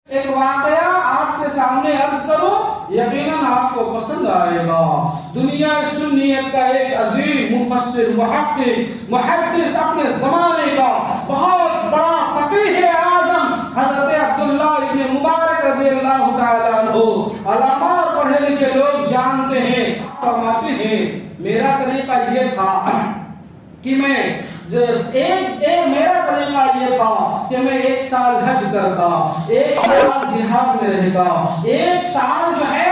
ایک واقعہ آپ کے سامنے عرض کروں، یقیناً آپ کو پسند آئے گا۔ دنیا سنیت کا ایک عظیم مفسر، محدث، اپنے زمانے کا بہت بڑا فقیہ اعظم حضرت عبداللہ ابن مبارک رضی اللہ تعالیٰ عنہ، علماء اور پڑھے لکھے لوگ جانتے ہیں، فرماتے ہیں میرا طریقہ یہ تھا کہ میرا طریقہ یہ تھا کہ میں 1 سال حج کرتا، 1 سال جہاد میں رہتا، 1 سال میں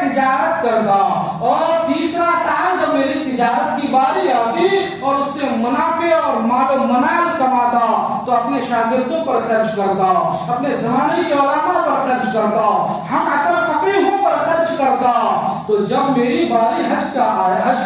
تجارت کرتا، اور تیسرا سال جب میری تجارت کی باری آتی اور اس سے منافع اور مال و منال کماتا تو اپنے شاگردوں پر خرچ کرتا، اپنے زمانے کے علماء پر خرچ کرتا، ہم اصل فقیہوں پر خرچ کرتا۔ تو جب میری باری حج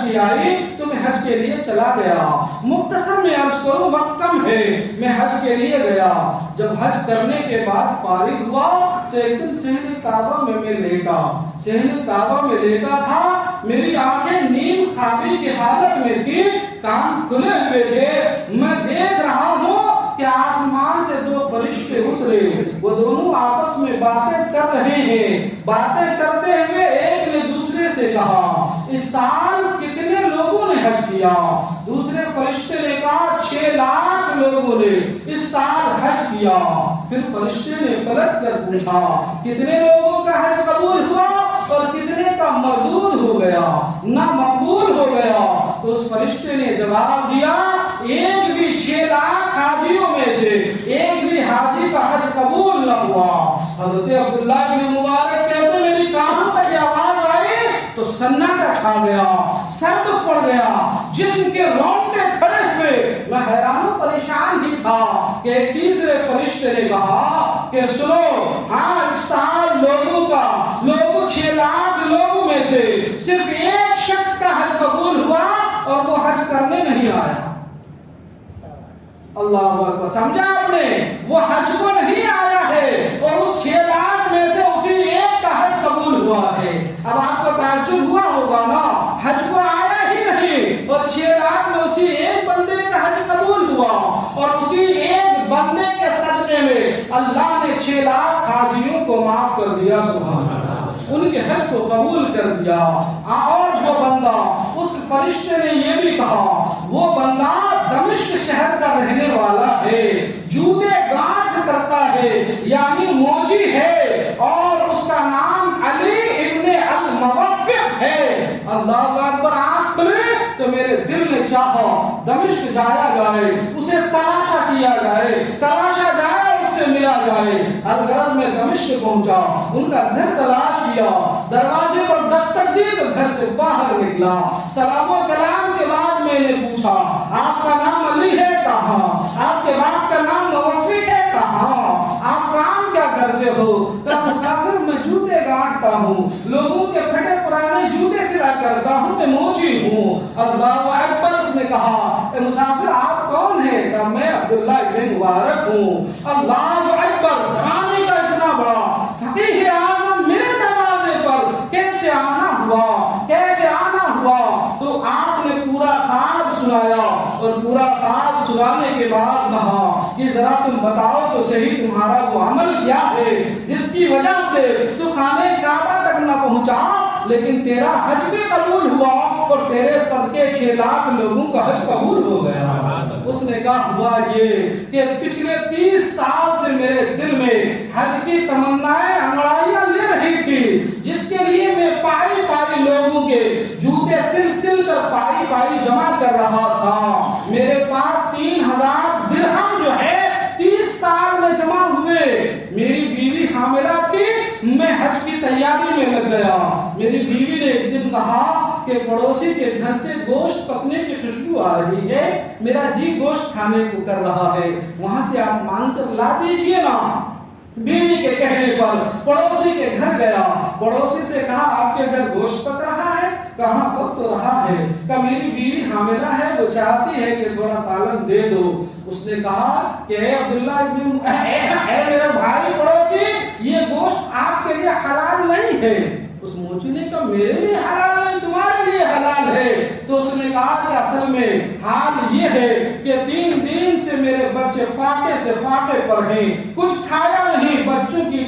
کی آئی تو میں حج کے لیے چلا گیا۔ مختصر میں عرض کروں، وقت کم ہے، میں حج کے لیے گیا۔ جب حج کرنے کے بعد فارغ ہوا تو ایک دن صحن کعبہ میں لیٹا، صحن کعبہ میں لیٹا تھا، میری آنکھیں نیم خوابی کی حالت میں تھی، کان کھلے ہوئے تھے، میں دیکھ رہا ہوں کہ آسمان سے 2 فرشتے اترے، وہ دونوں آپس میں باتیں کر رہے ہیں۔ باتیں کرتے ہوئے ایک نے دوسرے سے کہا اس سال کتنے لوگوں نے حج کیا؟ دوسرے فرشتے نے کہا 6 لاکھ لوگوں نے اس سال حج کیا۔ پھر فرشتے نے پلٹ کر پوچھا کتنے لوگوں کا حج قبول ہوا اور کتنے کا مردود ہو گیا، نہ مقبول ہو گیا؟ تو اس فرشتے نے جواب دیا ایک بھی 6 لاکھ حاجیوں میں سے ایک بھی حاجی کا حج قبول نہ ہوا۔ حضرت عبداللہ بن مبارک کہتے میری کانوں تک آواز آئی تو سناٹا چھا گیا، سرد پڑ گیا، جسم کے رونگٹے کھڑے ہوئے، میں حیران و پریشان ہی تھا کہ ایک تیسرے فرشتے نے کہا کہ سنو، ہاں اس سال لوگوں 6 لاکھ لوگوں میں سے صرف ایک شخص کا حج قبول ہوا اور وہ حج کرنے نہیں آیا۔ اللہ اکبر، سمجھا آپ نے؟ وہ حج کو نہیں آیا ہے اور اس 6 لاکھ میں سے اسی ایک کا حج قبول ہوا ہے۔ اب آپ کو تعجب ہوا ہوگا نا، حج کو آیا ہی نہیں اور 6 لاکھ میں اسی ایک بندے کا حج قبول ہوا، اور اسی ایک بندے کے صدقے میں اللہ نے 6 لاکھ حاجیوں کو معاف کر دیا، سبحان اللہ، ان کے حج کو قبول کر دیا۔ اور وہ بندہ، اس فرشتے نے یہ بھی کہا وہ بندہ دمشق شہر کا رہنے والا ہے، جوتے گانٹھ کرتا ہے یعنی موچی ہے، اور اس کا نام علی ابن الموفق ہے۔ اللہ اکبر، آنکھ کھلے تو میرے دل نے چاہا دمشق جایا جائے، اسے تلاشا کیا جائے، تلاشا جائے، اس سے ملا جائے۔ الغرض میں دمشق پہنچا، ان کا گھر تلاش کیا، دروازے پر دستک دی تو گھر سے باہر نکلا۔ سلام و کلام کے بعد میں نے پوچھا آپ کا نام علی ہے؟ کہاں؟ آپ کے باپ کا نام موفق ہے؟ کہاں؟ آپ کام کیا کرتے ہو؟ کہا مسافر میں جوتے گانٹتا ہوں، لوگوں کے پھٹے پرانے جوتے سلا کرتا ہوں، میں موچی ہوں۔ اللہ اکبر، اس نے کہا اے مسافر آپ کون ہیں؟ کہا میں عبداللہ ابن مبارک ہوں۔ اللہ اکبر، زمانے کا اتنا بڑا فقیہ اعظم میرے دروازے پر کیسے آنا ہوا، کیسے آنا ہوا؟ تو آپ نے پورا خواب سنایا، اور پورا خواب سنانے کے بعد کہا کہ ذرا تم بتاؤ تو صحیح تمہارا وہ عمل کیا ہے جس کی وجہ سے تو خانے کعبہ تک نہ پہنچا لیکن تیرا حج بھی قبول ہوا اور تیرے صدقے 6 لاکھ لوگوں کا حج قبول ہو گیا۔ اس نے کہا ہوا یہ کہ پچھلے 30 سال سے میرے دل میں حج کی تمنائیں انگڑائیاں لے رہی تھی، جس کے لیے میں پائی پائی لوگوں کے جوتے سل کر پائی پائی جمع کر رہا تھا۔ میرے پاس 3000 درہم جو ہے 30 سال میں جمع ہوئے۔ میری بیوی حاملہ تھی، میں حج کی تیاری میں لگ گیا۔ میری بیوی نے ایک دن کہا کہ پڑوسی کے گھر سے گوشت پکنے کی خوشبو آ رہی ہے، میرا جی گوشت کھانے کو کر رہا ہے، وہاں سے آپ مانگ کر لا دیجئے نا۔ بیوی کے کہنے پر پڑوسی کے گھر گیا، پڑوسی سے کہا آپ کے گھر گوشت پک رہا ہے؟ کہاں پک تو رہا ہے۔ کہا میری بیوی حاملہ ہے، وہ چاہتی ہے کہ تھوڑا سالن دے دو۔ اس نے کہا کہ اے عبداللہ ابن اے میرے بھائی پڑوسی، یہ گوشت آپ کے لیے حلال نہیں ہے۔ اس موچی نے کہا میرے لیے حلال نہیں، تمہارے لیے حلال ہے۔ تو اس نے کہا کہ اصل میں حال یہ ہے کہ 3 دن سے میرے بچے فاقے سے فاقے پر ہیں، کچھ کھایا نہیں،